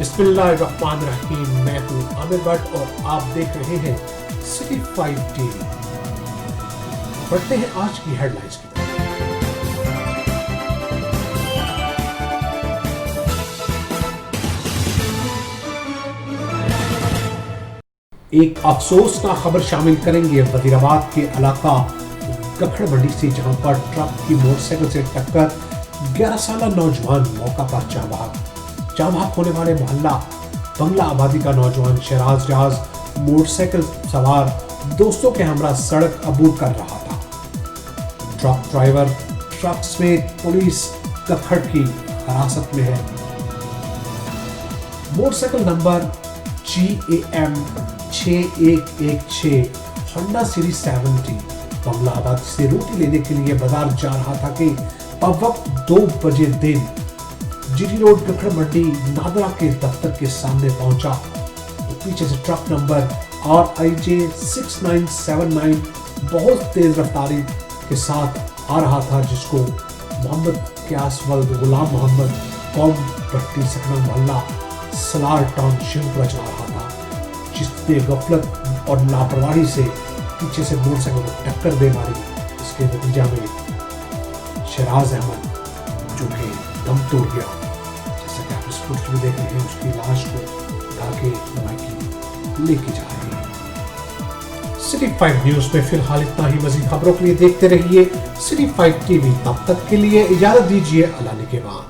बिस्मिल्लाहिर्रहमानिर्रहीम। मैं हूं आमिर भट्ट और आप देख रहे हैं सिटी 5 टीवी। बढ़ते हैं आज की हेडलाइंस की तरफ। एक अफसोसनाक खबर शामिल करेंगे वजीराबाद के इलाका गखड़ मंडी से, जहां पर ट्रक की मोटरसाइकिल से टक्कर, 11 साल नौजवान मौका पर जाँ-बहक होने वाले मोहल्ला बंगला आबादी का नौजवान शहराज रियाज मोटरसाइकिल सवार दोस्तों के हमरा सड़क अबूर कर रहा था। ट्रक ड्राइवर ट्रक समेत पुलिस गखड़ की हिरासत में है। Motorcycle number GAM 6116 Honda series 70 बंगला आबादी से रोटी लेने के लिए बाजार जा रहा था कि वक्त 2 बजे दिन GT रोड गखड़ मंडी नादरा के दफ्तर के सामने पहुंचा तो पीछे से ट्रक नंबर RIJ 6979 बहुत तेज रफ्तारी के साथ आ रहा था, जिसको मोहम्मद क्यासवल्द गुलाम मोहम्मद कौम पट्टी सकना मोहल्ला सलार टाउनशिप पर चला रहा था, जिसने गफलत और लापरवाही से पीछे से मोटरसाइकिल को टक्कर दे मारी। इसके नतीजा में शहराज अहमद जो कि दम तोड़ गया, जैसा कि आप इस फुटेज में देख रहे हैं, उसकी लाश को उठा के मायके लेके जा रहे हैं। सिटी 5 न्यूज में फिलहाल इतना ही। मजीद खबरों के लिए देखते रहिए सिटी 5 टीवी। तब तक के लिए इजाजत दीजिए। अल्लाह निगहबान।